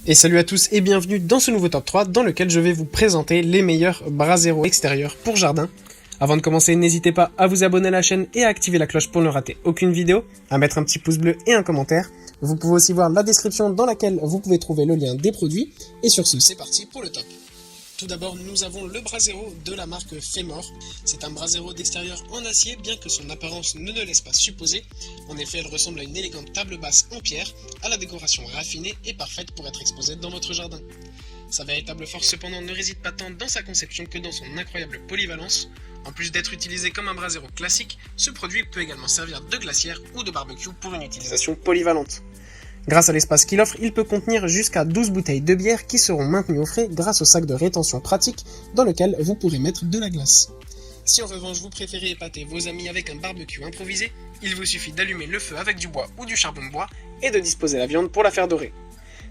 Et salut à tous et bienvenue dans ce nouveau top 3 dans lequel je vais vous présenter les meilleurs Brasero extérieurs pour jardin. Avant de commencer, n'hésitez pas à vous abonner à la chaîne et à activer la cloche pour ne rater aucune vidéo, à mettre un petit pouce bleu et un commentaire. Vous pouvez aussi voir la description dans laquelle vous pouvez trouver le lien des produits. Et sur ce, c'est parti pour le top. Tout d'abord, nous avons le Brasero de la marque Femor. C'est un Brasero d'extérieur en acier, bien que son apparence ne laisse pas supposer. En effet, elle ressemble à une élégante table basse en pierre, à la décoration raffinée et parfaite pour être exposée dans votre jardin. Sa véritable force cependant ne réside pas tant dans sa conception que dans son incroyable polyvalence. En plus d'être utilisé comme un Brasero classique, ce produit peut également servir de glacière ou de barbecue pour une utilisation polyvalente. Grâce à l'espace qu'il offre, il peut contenir jusqu'à 12 bouteilles de bière qui seront maintenues au frais grâce au sac de rétention pratique dans lequel vous pourrez mettre de la glace. Si en revanche vous préférez épater vos amis avec un barbecue improvisé, il vous suffit d'allumer le feu avec du bois ou du charbon de bois et de disposer la viande pour la faire dorer.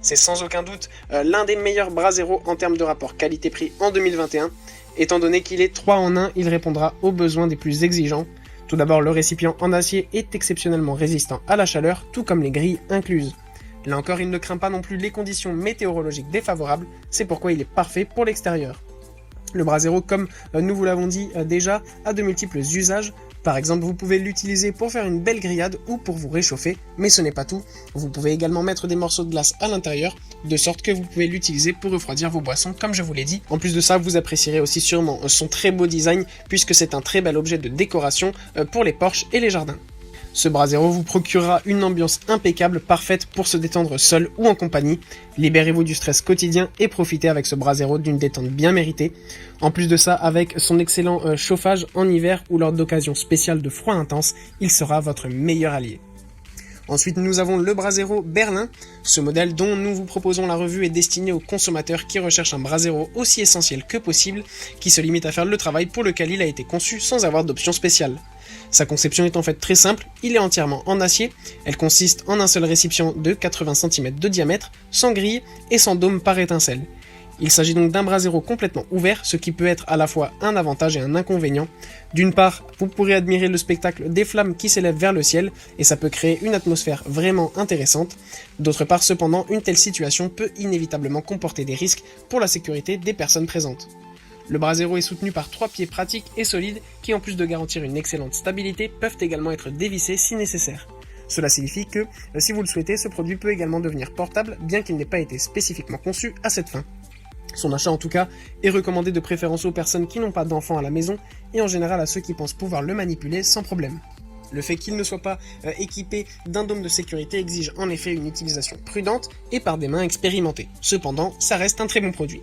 C'est sans aucun doute l'un des meilleurs Brasero en termes de rapport qualité-prix en 2021. Étant donné qu'il est 3 en 1, il répondra aux besoins des plus exigeants. Tout d'abord, le récipient en acier est exceptionnellement résistant à la chaleur, tout comme les grilles incluses. Là encore, il ne craint pas non plus les conditions météorologiques défavorables, c'est pourquoi il est parfait pour l'extérieur. Le Brasero, comme nous vous l'avons dit déjà, a de multiples usages. Par exemple, vous pouvez l'utiliser pour faire une belle grillade ou pour vous réchauffer, mais ce n'est pas tout. Vous pouvez également mettre des morceaux de glace à l'intérieur, de sorte que vous pouvez l'utiliser pour refroidir vos boissons, comme je vous l'ai dit. En plus de ça, vous apprécierez aussi sûrement son très beau design, puisque c'est un très bel objet de décoration pour les porches et les jardins. Ce Brasero vous procurera une ambiance impeccable, parfaite pour se détendre seul ou en compagnie. Libérez-vous du stress quotidien et profitez avec ce Brasero d'une détente bien méritée. En plus de ça, avec son excellent chauffage en hiver ou lors d'occasions spéciales de froid intense, il sera votre meilleur allié. Ensuite, nous avons le Brasero Berlin. Ce modèle dont nous vous proposons la revue est destiné aux consommateurs qui recherchent un Brasero aussi essentiel que possible, qui se limite à faire le travail pour lequel il a été conçu sans avoir d'option spéciale. Sa conception est en fait très simple, il est entièrement en acier, elle consiste en un seul récipient de 80 cm de diamètre, sans grille et sans dôme par étincelle. Il s'agit donc d'un Brasero complètement ouvert, ce qui peut être à la fois un avantage et un inconvénient. D'une part, vous pourrez admirer le spectacle des flammes qui s'élèvent vers le ciel, et ça peut créer une atmosphère vraiment intéressante. D'autre part, cependant, une telle situation peut inévitablement comporter des risques pour la sécurité des personnes présentes. Le Brasero est soutenu par 3 pieds pratiques et solides qui, en plus de garantir une excellente stabilité, peuvent également être dévissés si nécessaire. Cela signifie que, si vous le souhaitez, ce produit peut également devenir portable, bien qu'il n'ait pas été spécifiquement conçu à cette fin. Son achat en tout cas est recommandé de préférence aux personnes qui n'ont pas d'enfants à la maison et en général à ceux qui pensent pouvoir le manipuler sans problème. Le fait qu'il ne soit pas équipé d'un dôme de sécurité exige en effet une utilisation prudente et par des mains expérimentées. Cependant, ça reste un très bon produit.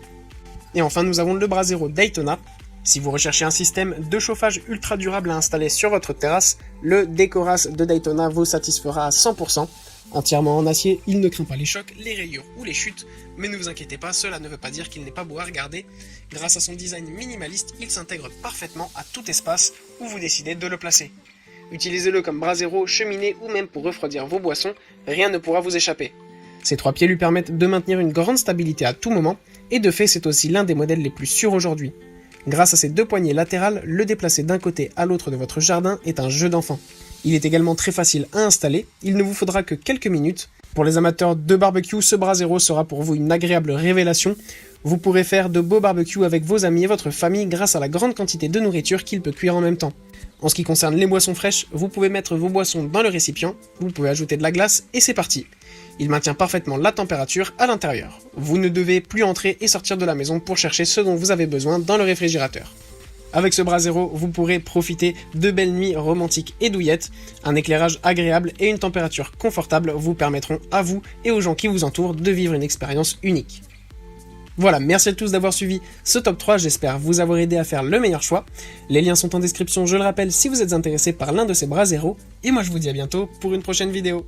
Et enfin, nous avons le Brasero Daytona. Si vous recherchez un système de chauffage ultra durable à installer sur votre terrasse, le Decoras de Daytona vous satisfera à 100%. Entièrement en acier, il ne craint pas les chocs, les rayures ou les chutes, mais ne vous inquiétez pas, cela ne veut pas dire qu'il n'est pas beau à regarder. Grâce à son design minimaliste, il s'intègre parfaitement à tout espace où vous décidez de le placer. Utilisez-le comme Brasero, cheminée ou même pour refroidir vos boissons, rien ne pourra vous échapper. Ces 3 pieds lui permettent de maintenir une grande stabilité à tout moment, et de fait c'est aussi l'un des modèles les plus sûrs aujourd'hui. Grâce à ses 2 poignées latérales, le déplacer d'un côté à l'autre de votre jardin est un jeu d'enfant. Il est également très facile à installer, il ne vous faudra que quelques minutes. Pour les amateurs de barbecue, ce Brasero sera pour vous une agréable révélation. Vous pourrez faire de beaux barbecues avec vos amis et votre famille grâce à la grande quantité de nourriture qu'il peut cuire en même temps. En ce qui concerne les boissons fraîches, vous pouvez mettre vos boissons dans le récipient, vous pouvez ajouter de la glace et c'est parti. Il maintient parfaitement la température à l'intérieur. Vous ne devez plus entrer et sortir de la maison pour chercher ce dont vous avez besoin dans le réfrigérateur. Avec ce Brasero, vous pourrez profiter de belles nuits romantiques et douillettes. Un éclairage agréable et une température confortable vous permettront à vous et aux gens qui vous entourent de vivre une expérience unique. Voilà, merci à tous d'avoir suivi ce top 3, j'espère vous avoir aidé à faire le meilleur choix. Les liens sont en description, je le rappelle, si vous êtes intéressé par l'un de ces Brasero. Et moi je vous dis à bientôt pour une prochaine vidéo.